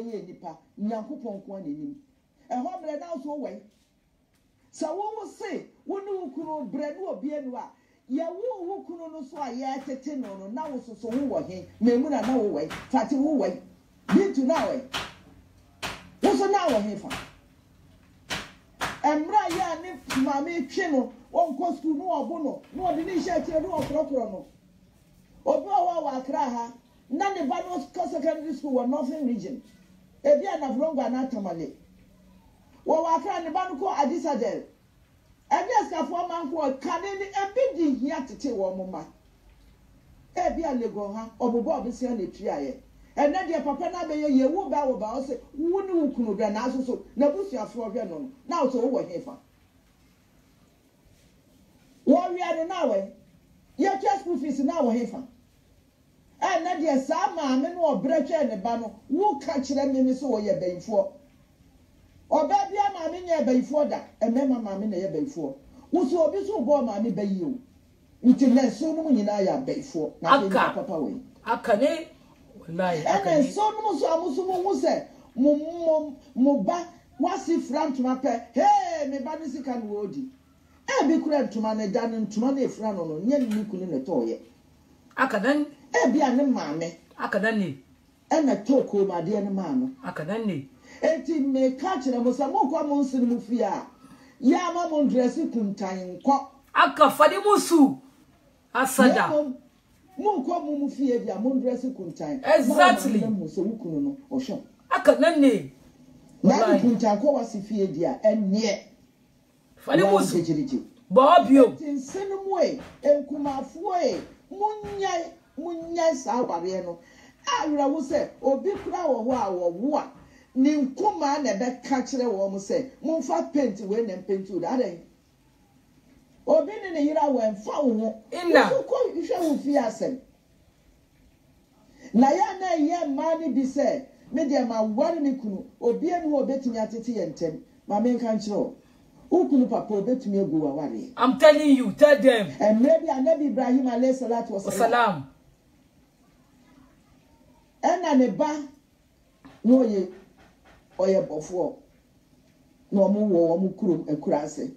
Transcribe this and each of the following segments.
beye nipa nyankopon ko anenim ehom bre na so we sa wo se woni ukunu bre no obi enu a ye wo ukunu no so a ye tete no na wo so wo he memu na wo we fati wo we bitu na we wo so na wo he fa emra ya ni mama twe no won ko school no obo no de ni she tie no okrokro no obi wa akra ha na ne ba no secondary school wa northern region ebi anafrongo na tamale wa akra ne ba no ko Adisadel ebi askafo man ko kane ni ebi di hia tete wo moma ebi alego ha obobo obisia na tuaye ena de papa na be ye wo ba o se wo ni ukunu bra na asoso na busuafo hwe no na o so wo hefa wo wi na we ye twa school fees na wo hefa na de sa maame no obretwe ne ba no wo ka kire me so wo ye bayifo oba bia maame nya bayifo da emema maame na ye bayifo wo so obi so bo maame bayi o nti na so no nyina ya bayifo na be papa we akane wallahi akane so no so amuso mo se mo ba wasi front mape hey me ba ni sika no odi bi kura ntuma na da ntuma na efra no nya ni kunu ne toye akadan bia ne maame akadan ni na toko ma de ne maano akadan ni enti me ka kire mo sa mo kwa mo nsiri mu fia ya ma mo dress kuntan ko aka fadi musu asada mo kwa mo fia bia mo dress kuntan exactly mo so wukunu no ohwe akadan ni na kuntan ko wasi fia dia enne fadi musu bobio tinsenu mo enkumafo munyai sa ware no awra wo se obi kura wo ho a wo a ni nkuma na be ka kire wo mo se mumfa paint we na paint wo da den obi ne yira wo enfa wo ina ko hwe wo fi asem na ya na ye mani bi se me de ma ware ni kunu obi enu obetimi atete ye ntem ma me kan kire wo ukunu papa obetimi egu wa ware. I'm telling you, tell them. And maybe Anabi Ibrahim alayhi salatu wasalam. Ena ne ba no ye oye bofo no mu wo mu kurum ekurase.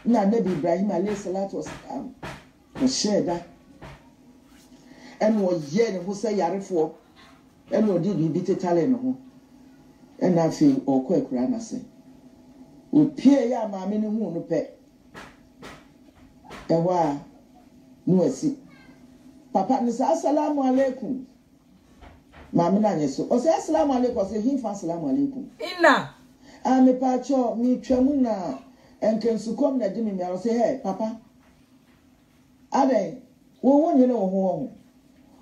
Na Anabi Ibrahim alayhi salatu wasalam. O sheda. En wo ye ne ho se yarefo. En wo di bi tetale no ho. Ena fi okọ ekura na se. Opie ya maame ne hu no pe ewa no asi papa ni sa assalamu alaikum maame na nyeso o say assalamu alaikum o say hinfa assalamu alaikum ina me pa cho mi twamu na enkensu kom na dimi mi o say hey papa ade wo nyene wo ho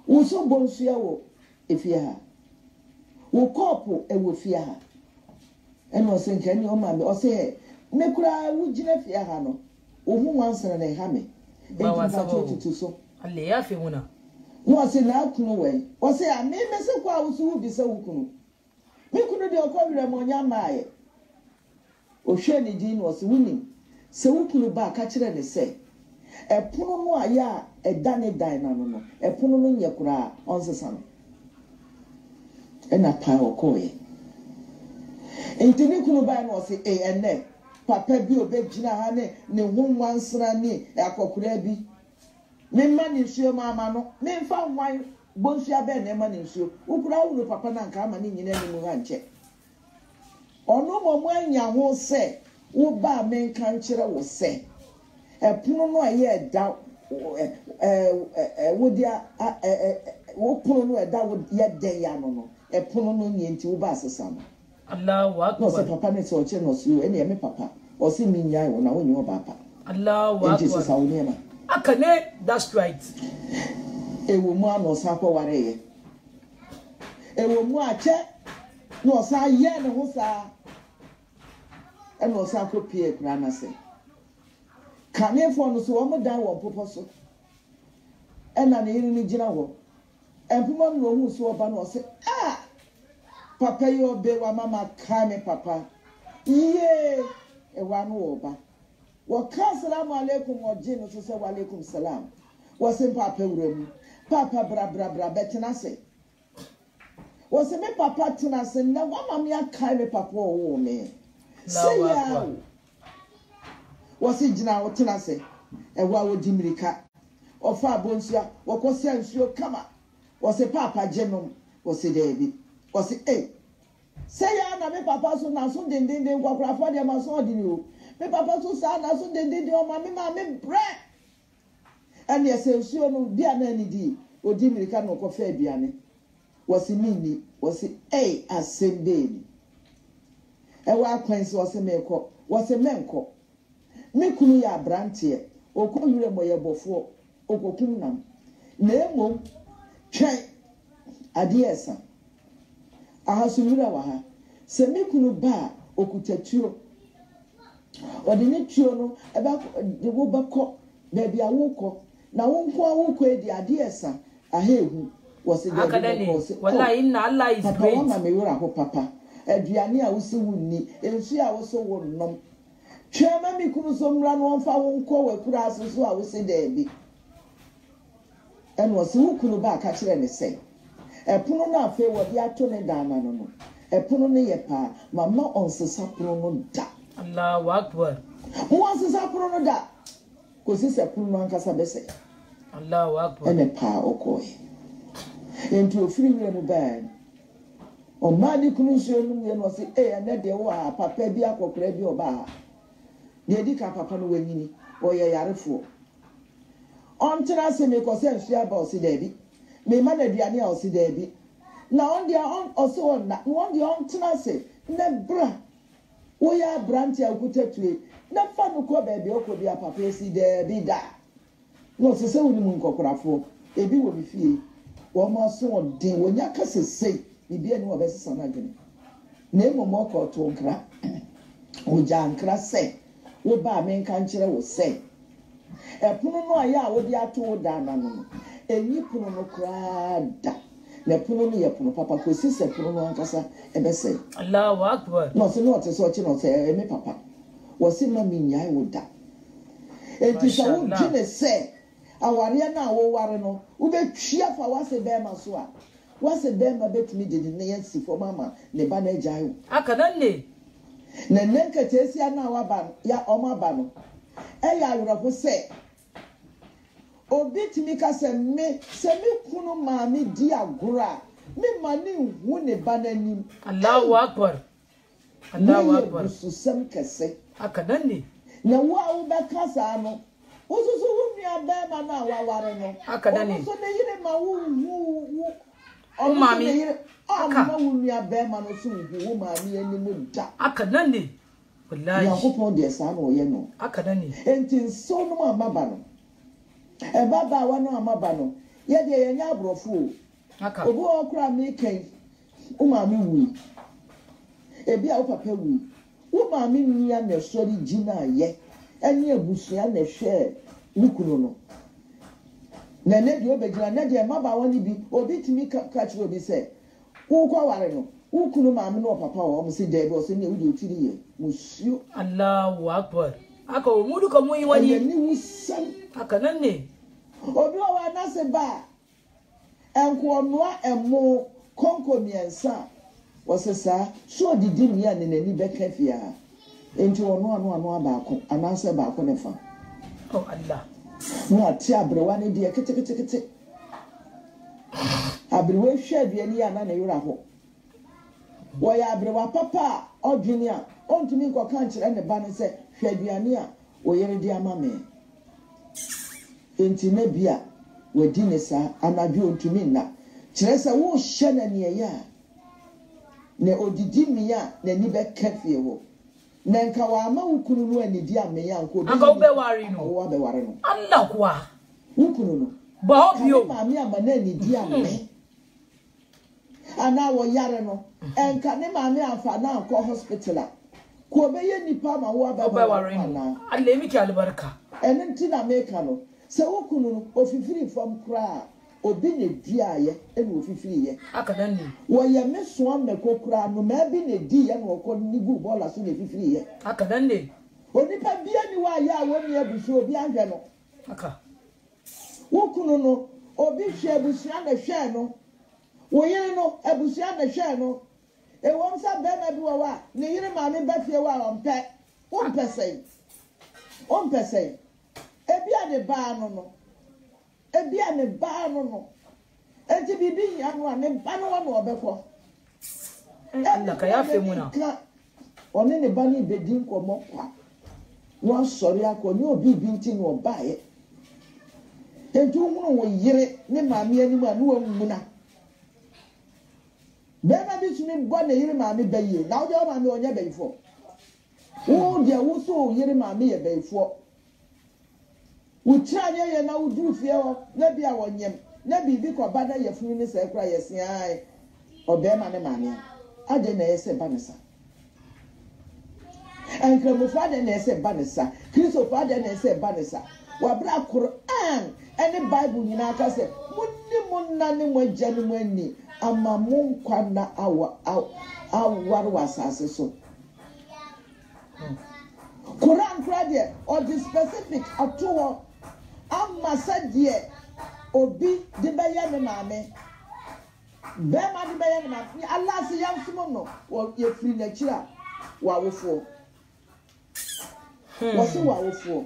wo so bonsu ya wo efia ha wo kopo ewo fia ha eno se nkani o ma me o se me kura wugina fia ha no o hu wansana na ha me ba wasa tutu so alle ya fi wona no se na kunu we o se a me se kwa wo so bi se wukunu me kunu de okowire mo nya maaye o hwe ni din no se wuni se wukunu ba ka kire ne se epono no aya eda ne dan na no epono no nye kura onsesa no ena pa okoye Entini kunu ba no se ene papa bi obegina ha ne ho nwansra ni akokura bi me ma ni nsuo mama no me mfa nwan bonsu be na ma ni nsuo ukura wo papa na nka ama ni nyina ni mu ha nche ono mo anya ho se wo ba me nka nkire wo se epono no aye da wo dia wo pono no da wo ye den ya no epono no nyenti wo ba asesa no Allahu akbar. No se papa ne se o che no su ene me papa. O se mi nya wo na wo nyi wo papa. Allahu akbar. Jesus sa wo ne ma. Akane, that's right. Ewo mu ano sa ko ware ye. Ewo mu a che no sa ye ne ho sa. E no sa ko pie kra na se. Kane fo no so wo mu dan wo popo so. E na ne yiri ni gina wo. Empuma no hu so oba no se ah papa yo be wa mama kame papa iye e wa no oba wa ka assalamu alaikum wa jinu so se wa alaikum salam wa se papa wuremu papa bra betina se was me papa tenase na wa ma me akai me papa wo me say ya was igina wo tenase e wa wo dimirika ofa abonsua wo kosia nsuo kama was papa genom was David was say ya na me papa so na so denden kwakura for dem so odini o me papa so sa na so denden o ma me bre and yes nsuo no bia na ni di odi mirika no ko fa aduane was mini was assemble e wa kwansi was meko was menko me kunu ya brantie okuyure moye bofo okokum nam na emom twen adiesa ahasumira wa ha se me kunu ba okutatuo odi ne tuo no eba de wo beko na bia woko na wonko awoko edi adiesa ahehu was the wallahi inna Allah is great papa me wura ho papa aduane a wosi wunni ensu a woso wonnom twema me kunu so mra no onfa wonko wakura asoso a wosi daabi en wasi wukunu ba ka kire ne sei epono na afa wodi ato ne dana no epono ne ye pa mama onsesa pono no da Allahu akbar onsesa pono no da ko si se pono no ankasa bese Allahu akbar ene pa okoy enti ofiri wi no ban o mani kunu so no ye no se na de wo a papa bi akokora bi oba de di ka papa no wanyini o ye yarefo on tira se me ko se nsia ba o si dabi me ma na duane a o si dabi na on dia on o so on na on dia on tira se na bra wo ya branti akutatue na fa no ko ba bi o ko bi a papa si dabi da no se se woni mun kokorafo ebi wo bi fie wo ma so odin wo nya ka sesei bibia ni wo be sesa na gene na emomo ko to nkra o ja nkra se wo ba me nka nkire wo se epono no aya wo di ato da na no enyi pono no kra da na pono no ye pono papa ko sese pono no ankasa ebe se Allahu akbar no se no te so chi no se me papa wo se ma mi nya wo da enti sa wo gine se aware na wo ware no wo be twia fa wase be ma so a wase be ma betumi de ne yansi fo mama ne ba na jai aka nan ne na nenka tesia na wa ba ya o ma ba no ya awura ko se obitimi ka se me kunu ma mi di agora me mani hu ne ba na nim Allahu akbar Allahu akbar susam kase aka nan ne na wo be kasa no osusu wunua bema na waware no akadani so ne yire ma wu o mami aka wunua bema no so wu mami animu da akadani wallahi yakopon de sa no ye no akadani enti so no amaba no e baba wa no amaba no ye de ye nya abrofo aka obu okra mi kan o mami wu ebi a o papa wu o mami nia na sori gina ye eni ebusia na hwe nukunu no na ne de obegina na de maba woni bi obi timi catch obi say wo kwa ware no ukunu ma me no papa wo mo se de be o se ne wudi otiri ye musio Allahu akbar aka o mudu ko mu yi wani ni wusam aka nan ne obi o wa na se ba enko noa emo konko miensa wo se sa so didi mi ya ne nani be kafia enti ono abaako ananse baako ne fa oh Allah no ati abrewa ne de kete abrewa hwe aduani ya na yura ho wo ya abrewa papa odwini a ontumi nko kan kire ne ba ne se hwe aduani a wo yere di ama me enti na bia wadi ne sa anadwo ontumi na kire se wo hye na ne ya ne odidi mi ya na ni be kafie wo nenka wa ma ukunu no anidi ameya nko be anka be wari no wo be wari no Allah kwa ukunu no ba obio ma mi ama na anidi ame ana wo yare no enka ne ma mi afa na nko hospital ko be ye nipa ma wo be wari no Allah mi ki albarka enen na meka no se ukunu no ofifiri fam kra obi ne diaye ene ofifiri ye aka dan ni wo ye meso amekokura no ma bi ne di ye no ko ni gu bola so ne fifiri ye aka dan ni onipa bia ni wa ya wo ni abusu obi ahwe no aka wo kunu no obi hwe abusu na hwe no wo yere no abusia na hwe no e won sa be na bi wo wa ne yere ma me ba fie wa on pese ebi ade ba no enti bibi ya no ne ba no wa no obekọ Allah ka yafe muna one ne ba ni bedi nkomo kwa won sori akọ ni obi bi nti no bae enti hunu wo yere ne maame ani ma no wa muna bema bi tumi bo na yere maame baye na wo de maame onye bayifo wo de wo so yere maame ye bayifo wo tranye ye na wo du fie ho na bia wonyem na bibi ko bada ye funu ni se kra ye sia ai obema ne maame ade na yese banesa enka mo fa de na yese banesa kristo fa de na yese banesa wa bra Quran ene Bible ni na aka se munna ne mo jani mo ani ama mo nkwa na awar wasase so Quran krade or the specific atowo amma sadie obi de beye ne maame bema de beye ne maame Allah se yam sumo no wo ye firi na kira wa wofo wo se wa wofo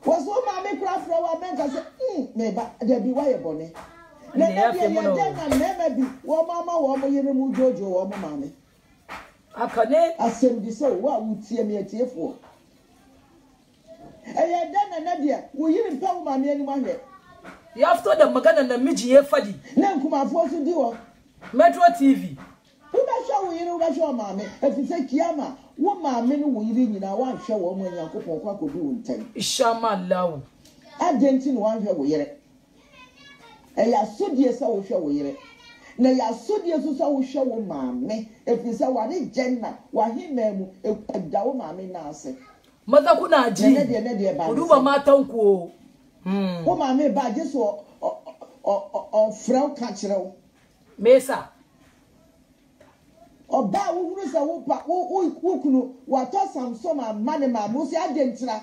wo so maame kra fra wa menka se meba de bi wa ye bone na na bi ye na mema bi wo mama wo mo yere mu jojo wo mo maame akane asem di so wa wutie me atiefo eye dana na dia wo yiri mpa wo maame ani mahwe ya fito da magana na miji ya fadi na nkumafo so di wo Metro TV wo ba sha wo yiri wo ba sha maame efise kiyama wo maame no wo yiri nyina wa hwe wo mo Yakobon kwa kodu wo ntai ishama Allah agenti no wa hwe wo yire eya sodie sa wo hwe wo yire na ya sodie so sa wo hwe wo maame efise wa ne jenna wa himemu ekada wo maame na ase maza kuna ji duba matan ku wo maame ba je so o frau ka kirewo mesa oba wo huru sa wo pa wo kunu wa to Samsung amane ma mo si adentira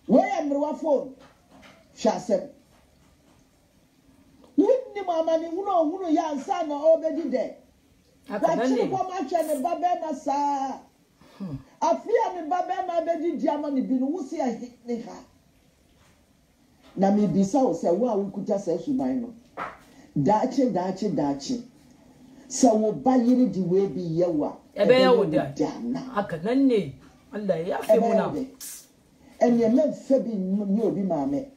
we ya mrewa phone shasem wunni mama ni hunu ya ansa na obedi de akadani ko ma hwe ne baba ma sa afia ne baba ma bedi diama ne bi no wo si ne ha na me bisa o se wo a wo kuta sa suban no dachi sa wo ba yiri di we bi yewa ebe ya wo da akanan ne Allah ya fi muna enye me fe bi ni obi maame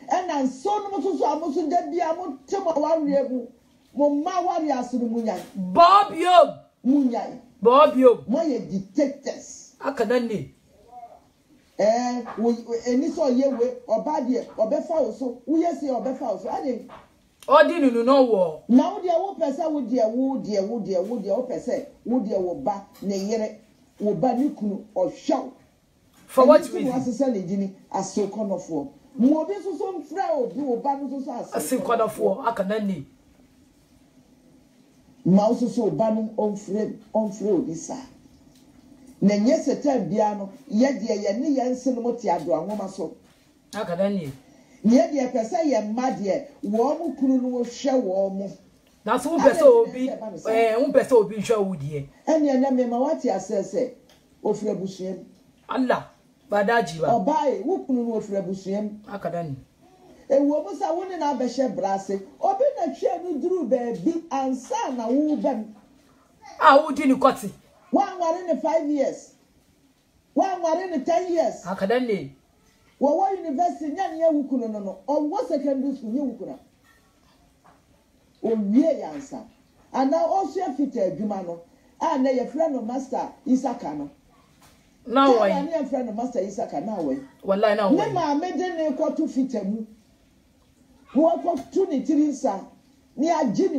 ena so no so amoso da bia mo temo wawe bu mo ma wari asuru munya Bob mo ye detectives akanan ne eni so yewe oba de obefa oso wo yesi obefa oso ade odi nunu no wo na wo de wo pese wo de wo pese wo de wo ba ne yere wo ba ni kunu ohwaw for what reason asesa ne gini asokonofo mo obi so mfra obi wo ba no so asokonofo akanan ne ma so ba no onfre obi sa na nyese tan bia no ye de ye ne ye nsen mo ti ado anwoma so akanan ne ye de pese ye ma de wo mo kunu no wo hwe wo mo na so pese obi pese obi hwe wo die ene na me ma wati asese ofre busuem Allah badaji ba obai wo kunu no ofre busuem akadan ewo mo sa wo ne na behye brase obi na hwe no duru ba bi ansa na wo bem wo di ni kwati one ware ne 5 years one ware ne 10 years akadan ne wo university nya ne wukunu no wo secondary school nya wukuna o wie yansa ana o so afita adwuma no na ye friend no master Isaka no na why na ye friend no master Isaka na why wallahi na why ne ma mede ne ko to fita mu wo ko tu ni tirinsa ni agini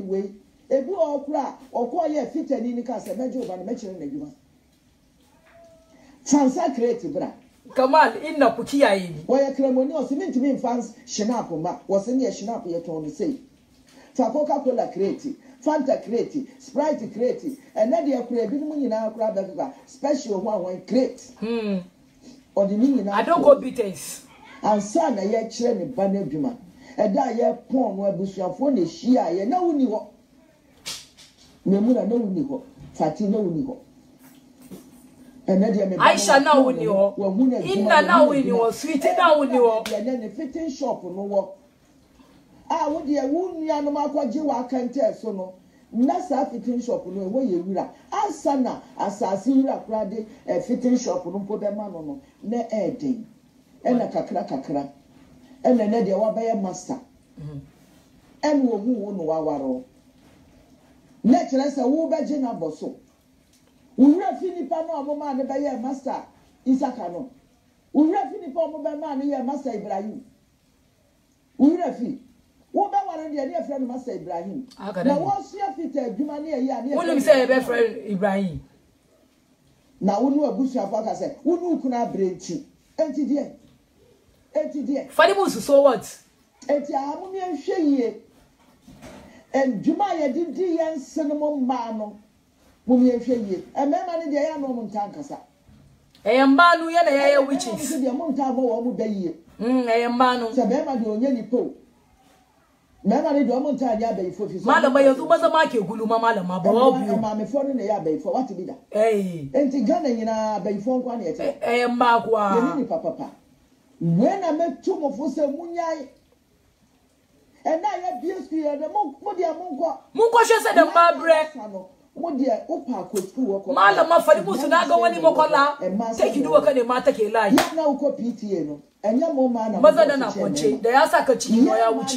we ebi okura okọ ye fita ni ka se meje oba na mechire na adwuma fansa create bra Kamal inna ku kiyaye ni wo ye kremoni o simenti mi fans shinap ma wo se ne shinap ye ton sei fa Coca-Cola create Fanta create Sprite create and na de akura bi mu nyina akura ba special one create o de nyina I don't go bitters ansa na ye kire ne ba na adwuma eda ye pon no abusuafo na hia ye na woni ho memuna na woni ho fati na woni ho Aisha na woni ho inna na woni ho sweet na woni ho ye ne fitting shop no wo wo de wunua no makwaje wa kante so no na sa fitting shop no wo ye wura asana asasi wura krade fitting shop no po be ma no na eden ena kakra ena ne de wa be master en wo hu wo no wawaro na kire se wo be je na boso wura finipa no amoma ne be ye master Isaka no wura finipa amoma ma ne ye master Ibrahim wura fi wo be ware de ne friend master Ibrahim na wo sua fita adwuma ne ye ne wonu say be friend Ibrahim na wonu abusuafo aka say wonu kuna brenti enti die Fadibu so what enti amu mi ehwe yie adwuma ye didi ye nsenmo mma no mu mi ehwe yie emema ne de ya no mu ntankasa mba no ye na ye witches de mu ntabo wo mu da yie mba no se bema de onye nipo mema ne de o mu ntanya abayifo fi so malama yezu maza ma ke gulu ma malama ba wo bi ma me fo no ne ya abayifo what be da enti Ghana nyina abayifo nkwa ne yete mba kwa ye ni papa when I met two of us, Munyai, and I had BSQ and the Modia Munko said the Mabre, Modia Opa could school. Malama Fadibu na go any mokola, take you do a kind of matter lie. Now, PTA, and your mama, Mother than a ponche, the Asaka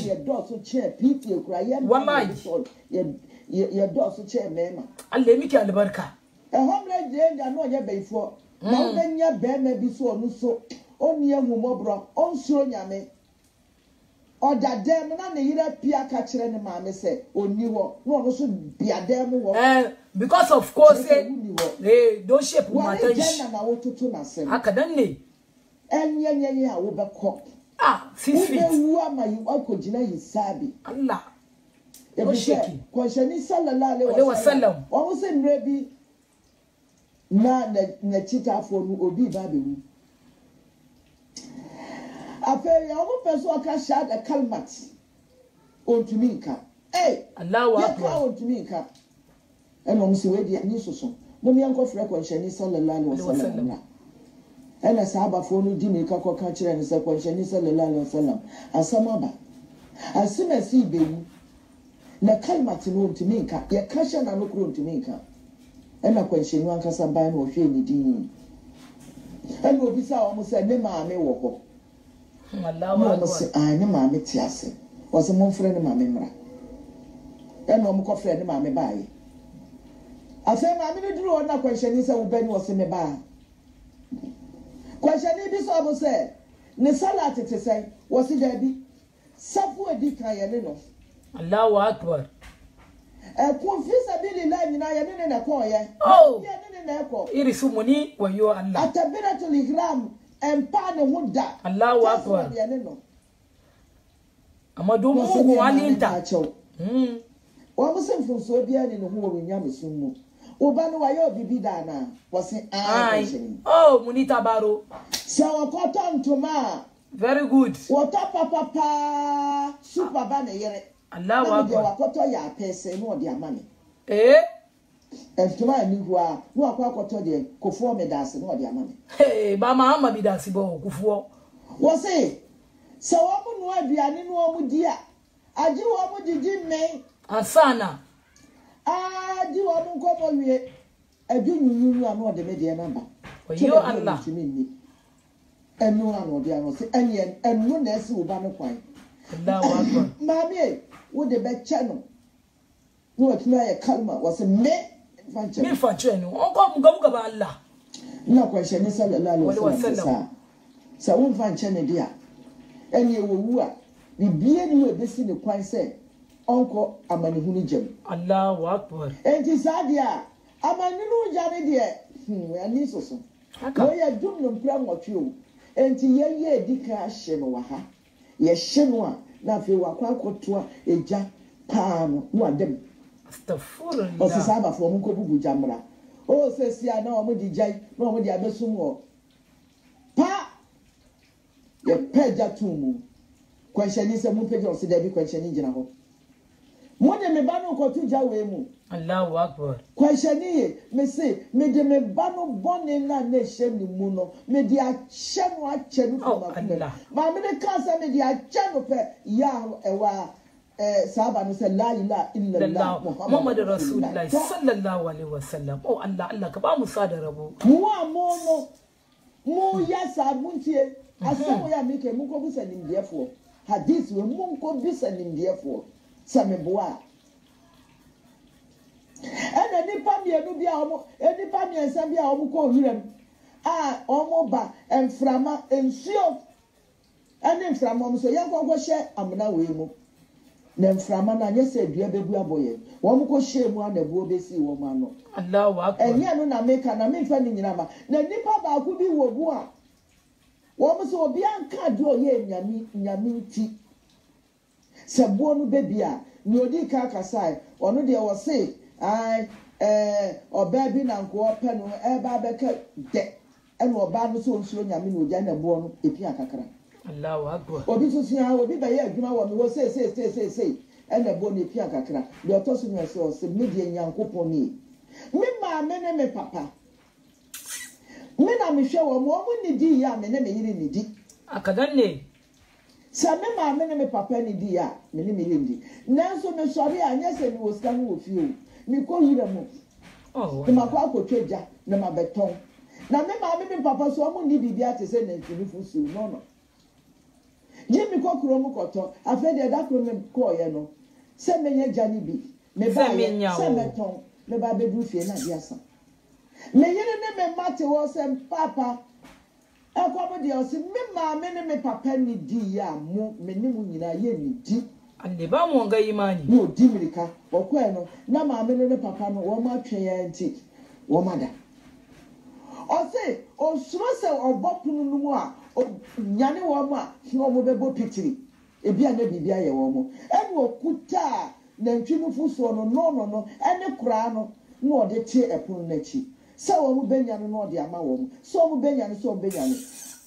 your daughter chair, PTA, cry, one mind, your daughter chair, mamma. And let me kill the Barca. A homeland, I know your before. Now, then your bear may be so. Onye humobro onsuro nyame odadem na ne yira pia ka kire ne maame se oni wo no ono so biadem wo because of course don't shape my attention na wototo na sem akadan ne enyenyenye a wo bekọ 6 feet wo ama yi akogina yisabi Allah o sheki ko shani sallallahu alaihi wasallam o se mre bi na chitafo no obi ba be wu aferi awu peso aka shad a kalmat ontuminka Allahu akbar ontuminka eno msi wedi ani soso mumi yanko freko nshani sallallahu alaihi wasallam ena sahaba fo no di meka ko ka kire ni se ko nshani sallallahu alaihi wasallam asamaba asimasi bewu na kalmat no ontuminka ya kasha na no kro ontuminka ena ko nshani wankasa ban no hwe ni din ena obisa o mo se ne maame wo ko Allahu akbar ne maame tiase wose mo frɛ ne maame mra eno mo ko frɛ ne maame baaye afa maame ne duru ona kwahye se wo bani wose me baa kwahye bi so bo se ne salat tete wose da bi safu edi kan ye ne no Allahu akbar ko fi sabilillah nyina ye ne na ko ye ye ne na ko irisu muni wayo Allah atabiratul ihram empa ne huda Allahu akbar amadu mu ko alinta wa musen funso bia ne no ho wonya mesummu oba no wayo bibi dana wose munita baro sawa cotton toma very good water papa super ba ne yere Allahu akbar wa koto ya pese no de amane Eftuma ni hua no akwa akoto de kofuo medase no de amane ba ma ama bidase bo kofuo wo se so wo mu no aduane no wo mu di a agi wo mu didi men asana agi wo mu nkomo wie adununu anu de me de na ba yo Allah enu anu de anu se enu na esi wo ba no kwan Allahu akbar mami wo de be che no no atuna ya kalma wase me fanche no onko mugamuga ba Allah na kwahye ni sallallahu alaihi wasallam sa won fanche ne dia eni ewowu a bibie ni we besi ne kwan se onko amanihunu jam Allahu akbar enti sadia amanihunu jam de ani soso wo ya dum no mpra nwotwe o enti ye edika ahye no wa ha ye hye no a na fe wa kwa akoto a eja paano no adem astaghfirullah o se saba fo mu ko bubu jamra o se sia na o mu di jai na o mu di abesum o pa ye peja tumu Kwanshani se mu page on se Debbie kwanshani gina ho. Mo de me ba no kotu jawe mu. Allahu Akbar. Kwanshani me say me de me ba no bone na na hye ni mu no me de ahye no ache no for ma. Ma me de kan se me de ahye no pe ya ewa sahaba no say la ilaha illallah Muhammad Rasulullah sallallahu alaihi wasallam. Oh Allah Allah ka ba mu sada rabo. Mu amono mu ya sabuntie asawo ya meke mu ko bisa nimdiefo. Hadith we mu ko bisa nimdiefo. Sameboa. Ena nipa mienu bia omo nipa miensa bia omo ko hirem omo ba enframa ensuo ene enframa omo so yanko go hye amna we mu na enframa na nyese adua bebu aboye wo mo ko hye mu anabuo besi wo ma no Allahu Akbar enye no na meka na memfa ni nyina ma na nipa ba ku bi wo bu a wo mo so obi anka de oye nyami nti sebo no bebia ni odi ka kasai ono de wo se ai oba bi na nko ope no ba beka de ene oba no so nsuo nyame no ogya na bo no epi akakra Allahu Akbar obi so sia obi ba ye adwuma wo me wo say ene bo no epi akakra de otoso no se media nyankopon ni me ma me ne me papa me na me hwe wo mo ni di ya me ne me yiri ni di akadanne sa me ma me ne me papa ni di ya me ne me yiri ndi nanso me sori anya se ni wo ska no wo fi o mi ko yire mo ma kwa akotweja na ma beton na me ma me papa so mo ni bibia te se na ntinifu su no Jimmy ko kuro mu koto afa de da kuro me ko ye no se menye jani bi me ba ye se meton me ba bedu fie na dia sa me yire ne me mate wo se papa akwa de o se me ma me ne me papa ni di ya mo me ni mu nyina ye ni di ande ba mo nga imani no di mirika okwa no na ma me ne papa no wo ma twe ya nti wo ma da o se o suro se obopunu no mu a nyane wo ma no mo bebo pitiri ebia na bibia ye wo mo ene okuta na ntwinu fuso no ene kura no na ode tie epon nachi se wo mo benya no ode ama wo mo so mo benya no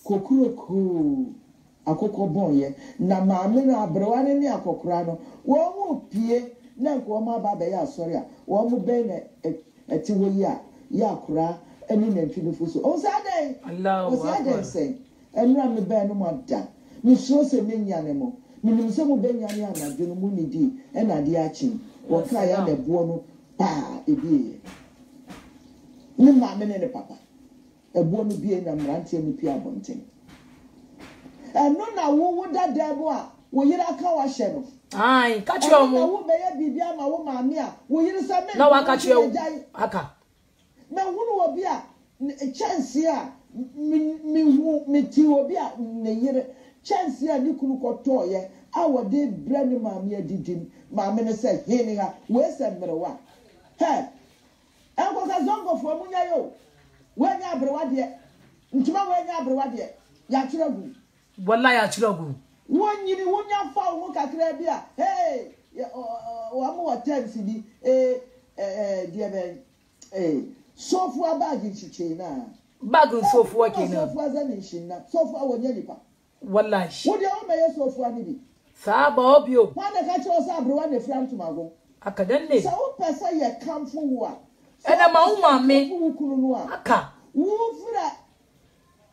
kokuro akoko bonye na maame na abrewane ni akokora no wo mo pie na nko ma ba be ya asori a wo mo be na eti wo ya akora eni na ntwinu fuso o sa dai Allahu Akbar enra me be no mada ni so se menya ne mo ni nim se mo benya ne anadwo no mu ni di e na de achi wo ka ya na buo no pa ebi ni ma me ne papa ebuo no bie na mrantie mu pia bonten eno na wo dada bo a wo yira ka wa hye no ai ka che o mo wo be ya bibia ma wo maame a wo yira sa me na wa ka che o aka na hunu wo bia chance a mi ti obi a ne yire chance a ni kunu koto ye a wode bra ni maame adidim maame ne se hini ha we se mrewa he enko ka zongo fo munya yo we nya abrewa de ntuma we nya abrewa de ya kiragu wallahi ya kiragu wonyini wonya fa wo kakra bi a hey wa mo hotel di die ben sofu abagi chiche na bagun sofu wake na sofu azani shinna sofu awonye nipa wallahi wo de o meye sofu ani bi saba obio wana ka cho sa abrewa ne fram tumago akadanne sa wo pesa ye kamfo wo a ena ma wo maame kunu no a aka wo fura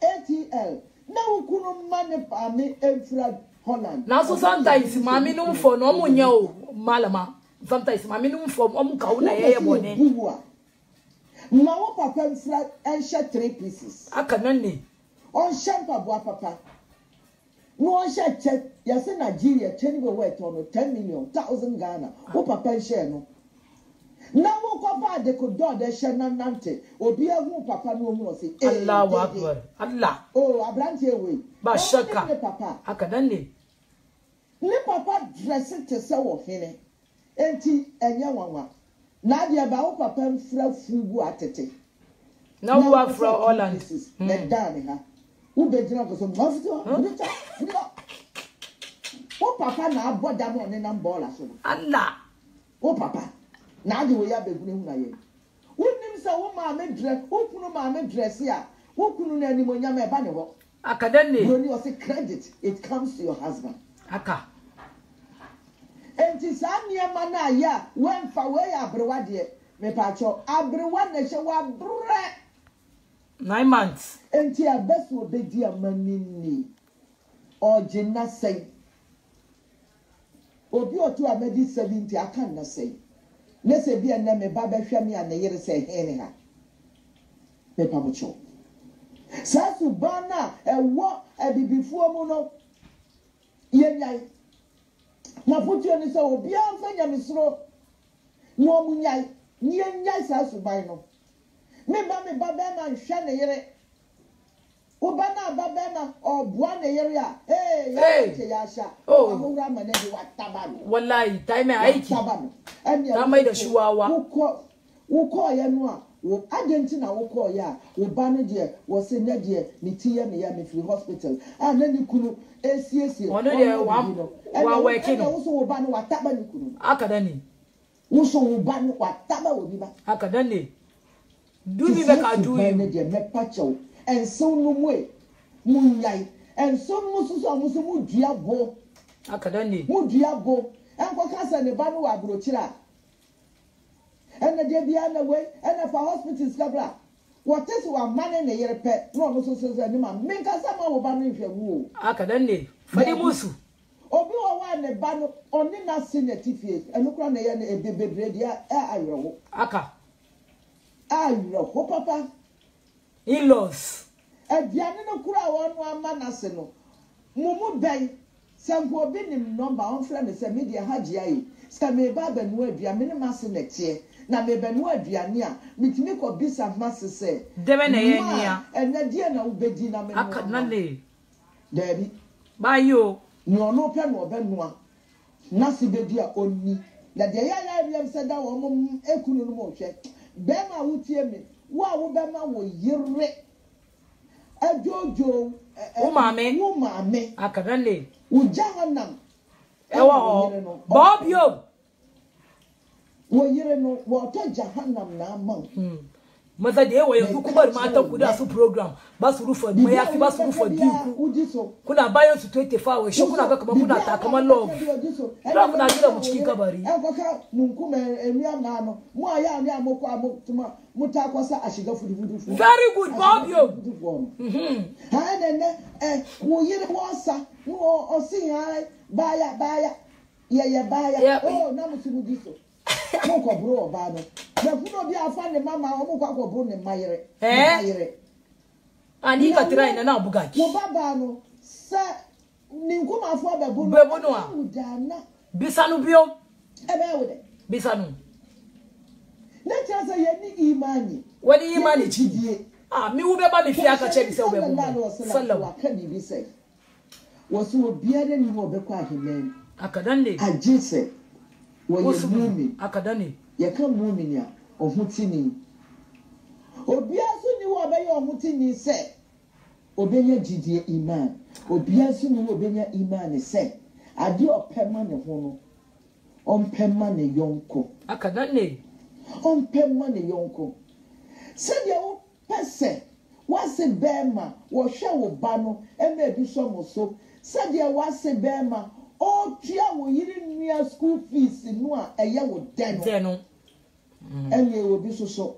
ATL na wo kunu mane pa me enfra Holland na so sometimes maame no mfo no mo nya o malama sometimes maame no mfo o mu ka wo na ye bone ma wo papa enfra enhye 3 pieces akadanne on shampa bo papa no on hye check yase Nigeria cheni go worth on 10 million 1000 Ghana wo papa enhye no na wo kofa de ko do de hye nante obi ahu papa no mu o se Allahu Akbar Allah oh abrantie we ba shaka papa akadanne ne papa dress te se wo hene enti enye wanwa na dia ba wo papa mfra fugu atete na wo afra Holland na dane ha wo bejina ko so mafito wo papa na aboda mo ne na mbola so Allah wo papa na ade wo ya begune hu na ye wonim se wo ma me dress wo kunu ma me dress ya wo kunu na animonyam e ba ne ho akadanne you only was a credit it comes to your husband aka enti saa niema na ya wenfa we abrewa de me pacho abrewa na hye wa bre 9 months enti abeso obedi amanini ojina sei obi otu amedi 70 aka na sei na se bi na me ba behwa me ana yere se hene ha me pacho sasu bana ewo ebibifuo mu no yenyai na futu ni se obi anfa misro no munyai yenyai sasu ban no me ba na hwa ne yere ubana ba na obua ne yere a ya sha amura mane bi wataba wallahi time aiki ta mai da shuwawa wuko ya no a wo agenti na wuko ya wo ba no de wo se ne de ni tiye me ya me free hospital na ni kunu esiesie ono de wa weki no wo so wo ba no wataba ni kunu akada ni wo so wo ba no wataba wo bi ba akada ni do me make I do you ne de me pacho enso no mu e munyai enso mu so amuso mu dua bo akada ni mu dua bo enko kasa ne ba no wa brochira ena de bia na we ena fa hospitals kabla what is wa mane ne yere pe no no so ni ma menka sa ma wo ba no hwewu akada ni fadi musu obi wo wa ne ba no oni na senatifie eno kura na ye na ebebebre dia ayro aka ayro papa in-laws aduane no kura wonu ama na se no mumu ben sampo obi nim number on friend se media hagye ayi ska me ba ba no aduane ne ma se netie na me ba no aduane a mitimi ko bisa mase se debe na ye nia ena die na ubedi na me no aka na le debi ba yo ni ono pe no obenua na se bedi a onni na de ya wiem se da wo mum ekunu no mo hwe be ma wutie me wo be ma wo yire ajojo wo maame akada le wo jahannam ewa bob yo wo yire no wo to jahannam na ma maza da yawa yanzu kuma matan ku da su program ba su rufa mai yafi ba su rufa diku kuna bayan su 25 wa shi kuna ga kaman kuna takaman love love na gida mu cikin kabari ka mun kuma emiya na no mu aya ni amoko amutuma mutakwasa a shiga fudu very good bob yo ha ne wo yire wasa no osi ha baya ye baya oh na musumu diso moko bro oba no na funo bi afa ne mama o moko bro ne mayere ani ka try na bugaji wo baba no se ni nkuma afo bebu no a bisanu bio ebe wo de bisanu na chasa ye ni imani wani imani chidie mi wo be ba me fi aka che bi se wo be bu sallallahu alaihi bi se wo so obiare ni wo be kwa ahemem akadande ajise wo ye mumi akadane ye kan mumi nia ohutini obiaso ni wo be ye ohutini se obenya jidie iman obiaso ni wo obenya iman se ade opema ne ho no ompema ne yonko akadane ompema ne yonko se de wo pese wase bema wo hwe wo ba no ema bi so mo so se de wase bema o tia wo yiri nua school fees no a eye wo deno enye wo bi so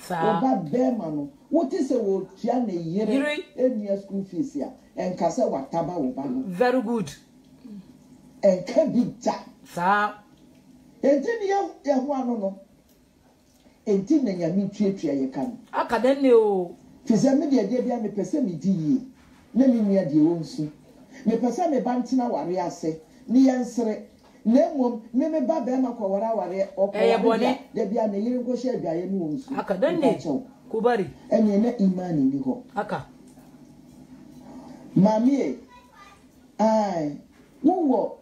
sa oba bema no wo ti se wo tia na yiri enua school fees ya enkasa wataba wo ba no very good enka bi ja sa enti ni ye ho ano no enti na nyame tuatua ye kan akadane o fise me de bia me pese me di yi na me nua de wonsu me pese me bantina ware ase ni yensere na mom me ba be ma ko ware okọ de bia na yire nko hye aduaye ni wonsu akadane ko bari enye na imani ni ho aka mami ai wo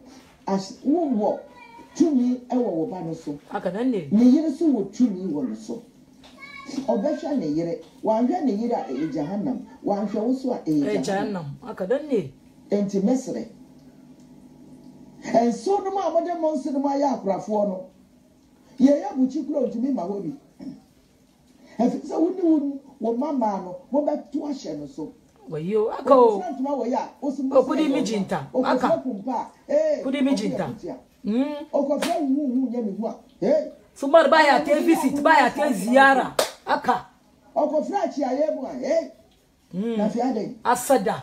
tumi ewo wo ba no so akadane ni yire so wo tumi wo no so obehwa ne yire wanhwa ne yire a jahannam wanhwa wo so a jahannam akadane enti mesre enso no ma amode monse no ma ya akrafo no ye ya buchi kuro ntumi ma ho bi efisa woni wo mama no wo betu ahye no so wayo aka o ntoma wo ya okudi mijinta aka kudi mijinta okofra wu nya mi hu a sumar baya te visit baya te ziyara aka okofra chi aye bu a na fi ade asada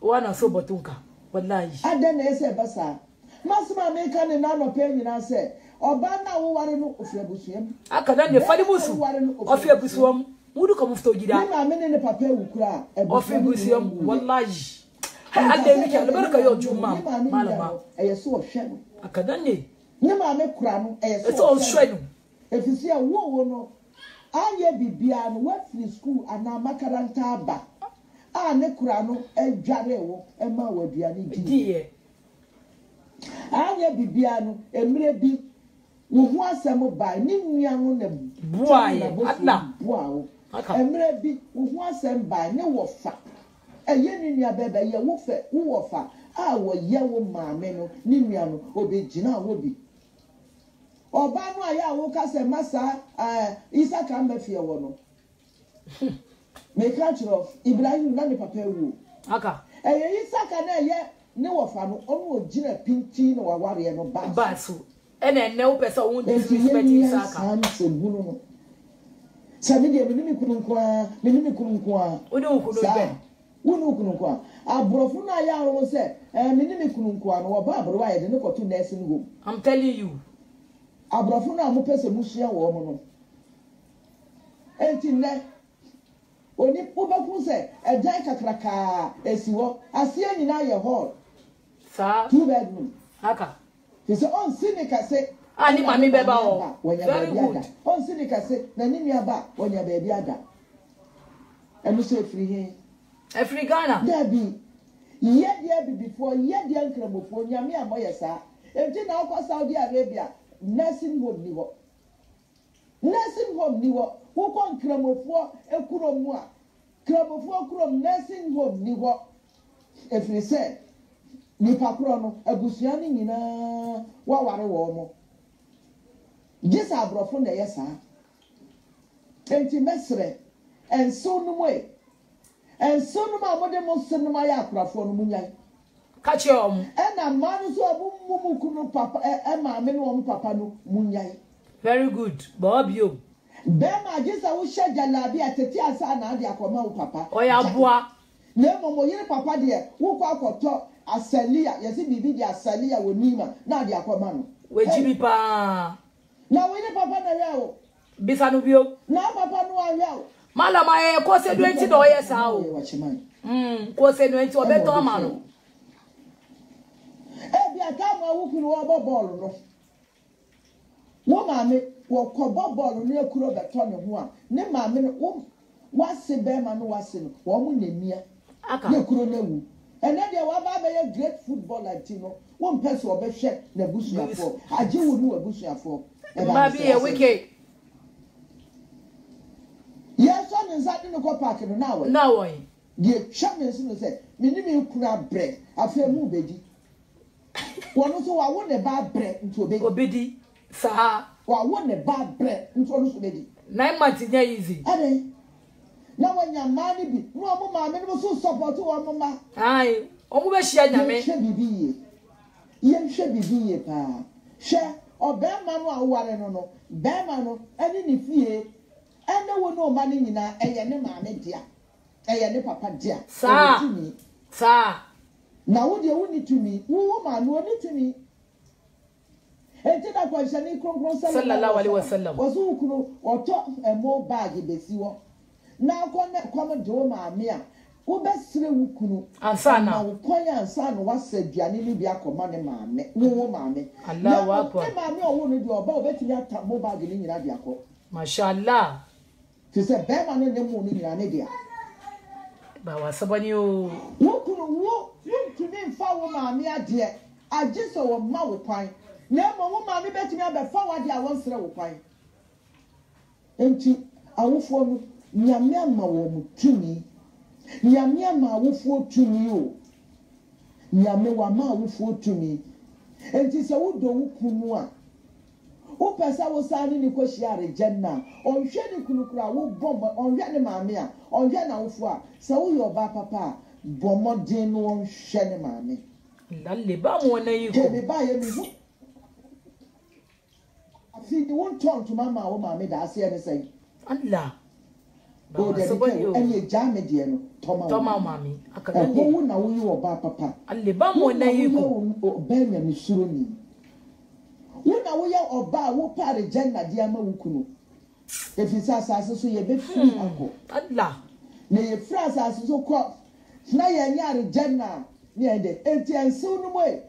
wana so botunka wallahi ade na ese basa masuma me kan na no pe nyina se oba na wo ware no ofia busuam aka dan de fadi musu ofia busuam mudu ko mufto gida ni ma me ne papa wu kura ofia busuam wallahi ade mi ka albarka yo juma malama yeso ohwe no aka dan ne ni ma me kura no yeso ohwe no efisi a wo no anye bibia no what free school ana makaranta aba ne kura no edware wo ma waduane di anye bibia no emre bi wo hu asem ba ni nua no na buaye atla buawo emre bi wo hu asem ba ne wo fa eye ni nua bebe ye wo fa wo fa wo ye wo maame no ni nua no obegina wo bi oba no aya wo ka se masa isa ka mafie wo no me catch of Ibrahim na ne papa wu aka isa ka na ye ne wo fa no onu ogina pinti no waware no ba so ene wo pesa wo disrespect isa ka so bunu no sabi de me kunu kwa onu kunu be wonu kunu kwa abrofu na ya ro se me kunu kwa no wo ba abro wa ye de ne koto nursing home. I'm telling you abrofu na mo pese muhia wo mo no enti ne oni pobaku se edan kakraka esiwo asia nyina ye hall sa 2 bedroom aka se on sinika se ani mami beba o very good on sinika se na ni nua ba wonya ba bi ada enu se free he Africana dabi ye dia bi before ye dia nkramofo nyame amoye sa enti na kwa Saudi Arabia nursing home ni wo wo ko nkramofo ekuromu a kramofo kurom nursing home ni wo efri se ni pakro no abusua ni nyina wa ware wo mo gisa abrofo na yesa enti mesre enso no mo enso no ma mode mo senu ma ya akrafo no munyan catch you na manu so abu mumu kunu papa ma me no papa no munyan very good bobio bema gisa wo hye jalabi ateti asa na ade akoma wo papa oya boa na momo yire papa de wo kwa akoto asalia yesi bibi de asalia wonima na ade akoma no wejibi pa na wo yire papa na yawo bisa no bio na papa no yawo malama ko se 20 do yesa o ko se 20 obeto ma no bia ka ma wo kunu wo ball no wo maame wo ko ball no ekuro beto ne ho a ne maame no wo wase be ma no wase no wo mu nyamia aka ne kuro na wu ene de wa ba be ye great footballer ti no wo mpese obehwe na busuafo age wo nu abusuafo ma bi e wicked yes so nza de no ko park no na wo ye champions no say minimi kura bread afa mu bedi wono so wa wo ne ba bread nto obedi sa wa wo ne ba bread nto no so bedi 9 months nya easy ade na wanya mani bi no mo ma me no so support wo mo ma ai o mo be hia nyame hwe bibi ye hwe bibi ye pa hwe obema no aware no bema no ani ni fie ene wo no ma ni nyina eye ne maame dia eye ne papa dia sa na wo de woni tumi wo ma no ni tumi enti da kwa shani kronkron sallallahu alaihi wasallam wasu kuro oto emo bag besi wo na akona kwama de wo maame a wo besire wo kunu ansana na wo kwanya ansana wasaduane ni bi akoma ne maame wo maame Allahu akbar maame o wo no de oba obetimi ata mo bag ni nyina de akọ mashallah ti se be ma no ne mu ni nyina ne dia ba wasabani o wo kunu wo ntumi mfa wo maame ade agye so wo ma wo kwan na mo wo maame betimi abefa wo ade a won sere wo kwan enti awofo no nyame ama wo mutumi nyame ama awofo tumi o nyame wa ma awofo tumi enti se wo do wo kunu a wo pesa wo sane ni ko shiare jenna on hwe ni kunukura wo bomb on hwe ni maame a on hwe na wofo a se wo yo ba papa bomodin no on hwe ni maame lalle ba mo na yi ko ke ba ye mi afi di won turn to mama wo maame da ase ne say Allah o de ko eni jame de no toma maame akada ni wo na wo yi wo ba papa alle ba mo na yi ko ben ya mi suro ni wona wo ya oba wo pare jenna dia ma wukunu efisa asase so ye be fi akọ Allah na ye fra asase so ko na ye nyare jenna ni ende entiansu no moy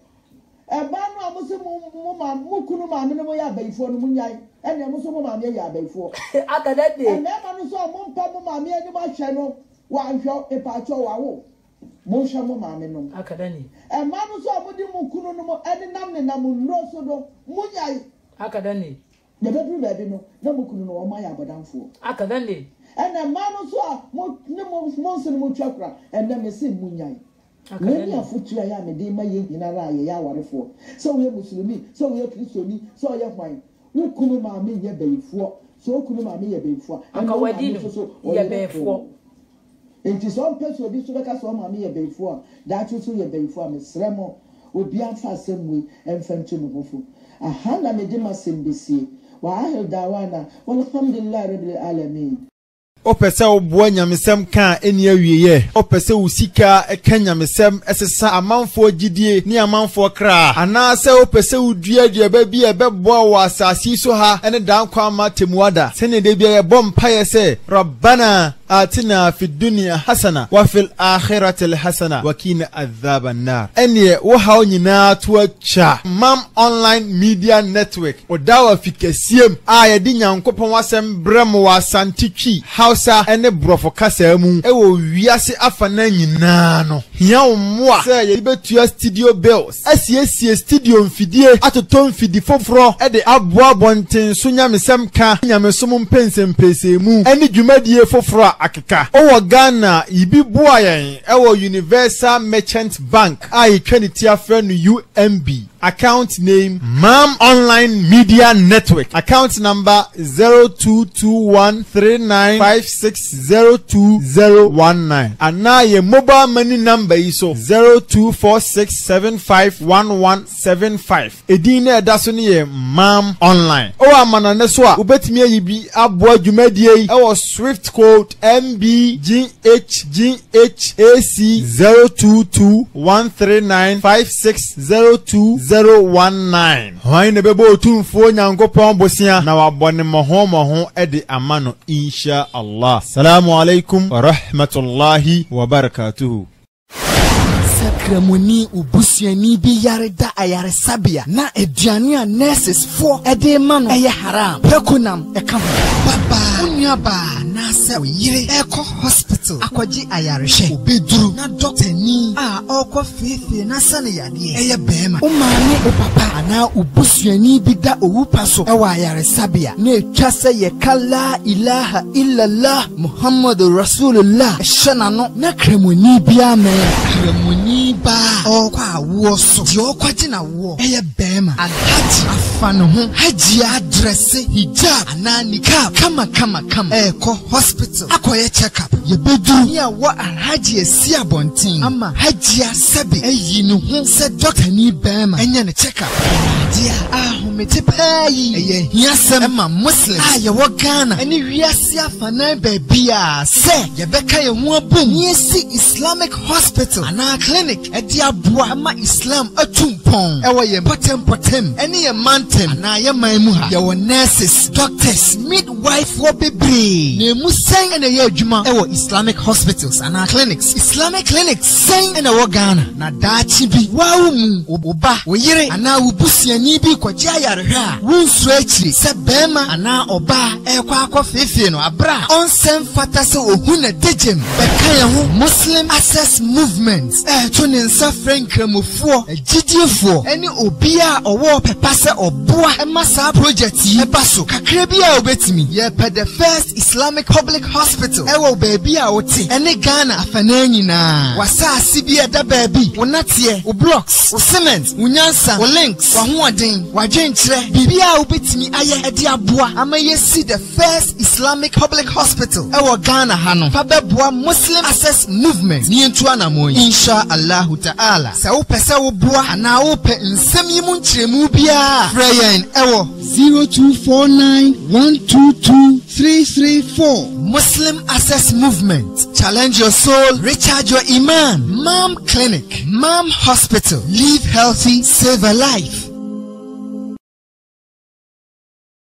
eba no amuso mu kunu ma me no ya baifo no munyai ene amuso mu ma me ya baifo akada de ene ma no so mu mpa mu ma me ni ma hwe no wa hwo epacho wa wo mo hwe mu ma me no akada ni ema no so amudi mu kunu no mo ene nam ne nam nro so do munyai akada ni ne be duru be no na mu kunu no wo ma ya bodanfo akada ni ene ma no so a mo ne mo nso mo twakra ene me se munyai Many of foot I am a day my in a lie, ya warfo. So we are Muslimi, so we are Christian, so I have mine. Who couldn't mammy ye before, so couldn't mammy ye before, and our wedding so ye before. It is one person this to make us one mammy ye before, that you ye before Miss Remo will be a fast same way and fenton wofu. A hand I made him a symbisi, while I held Dawana, well, alhamdulillah, Rabbil Alamin. Opese oboa nyamesem kan eni awieye opese usika eka nyamesem esesa amanfo gidie ni amanfo kra ana se opese udua ba bi ebeboa wa asasi so ha ene dan kwa ma temuada sene de bia ye bom paye se rabbana atina fid dunya hasana wa fil akhirati hasana wa qina adhaban nar eni wo ha onyina to acha mam online media network odawa fikasiem a ye di nyankopon wasem brem wa santitwi Hausa ene brofo kasa mu ewo wiase afana nyina no hia omwa se ye betua studio bills asiesie studio mfidie atoto mfidi foforo e de aboa bonten so nyamesem ka nyamesom mpensempese mu ene dwumadie foforo akeka owo Ghana ibi boa yen ewo Universal Merchant Bank ai twenty afra no UMB account name Mam Online Media Network account number 022139560219 and now your mobile money number is 0246751175 edine edaso ne Mam Online o amana ne so a obetimi ayibi aboa dwumadie e wo Swift code MBGHGHAC 022139560219 Why ne bebo otumfo nyankopon bosia na wabone moho ede amano insha Allah. Assalamu alaikum wa rahmatullahi wa barakatuhu. Sakramoni ubusiani bi yareda ayare sabia na eduane a nurses for ede mano eye haram prekunam eka baba unyaba na se yire eko hospital akwaji ayarehwe obeduru na doctor ni a okwa fefe na sane yade eye bema umane opapa ana ubusiani bi da owupa so ewa ayare sabia na etwa se ye kala ilaha illallah muhammadur rasulullah shana no na kremoni bi amen kremoni ba okwa wo so di okwa jina wo eye bema alhaji afano ho haji address hijab ana nikab kama eko hospital akoye check up ye bedu ya wo alhaji esi abontin ama haji asabi eyi no ho se doctor ni bema enya ne check up dia ahumete payi eye hiasem ama muslim aye wo Ghana eni wiase afana babia se ye beka ye ho abom yesi Islamic hospital ana clinic edi aboa ama Islam atumpon ewo ye potem eni ye mantem ana ye manmu ha ye wo nurses doctors midwife wo bebre ne musen ene ye adwuma ewo Islamic hospitals ana clinics Islamic clinics sen ene wo Ghana na dachi bi wawu mu oba wo yire ana wubusiani bi kwaji ayarehwe a wunsu akiri se bema ana oba ekwa akofefe no abra onsem fata se ohuna dejem beka ye ho Muslim Access Movement to ne nsa frankramofo agidiefo ene obia bia owo pepase obua emasa project yi ebaso kakra bia obetimi ye pe the first Islamic public hospital ewo baby a wote ene Ghana afana nyina wasa asibia da baby wonatie o blocks o cement unyansa o links wa hoɔden wa dwenkyerɛ bibia obetimi aye ede aboa amaye see the first Islamic public hospital ewo Ghana ha no fa beboa Muslim access movement ni entu anamoyi insha Allah ta'ala sa wo pese wo boa ana wo pe nsem yi mu nkyeremu bia prayer ewo 0249122334 Muslim access movement. Challenge your soul, recharge your iman. Mom Clinic, Mom Hospital. Live healthy, save a life.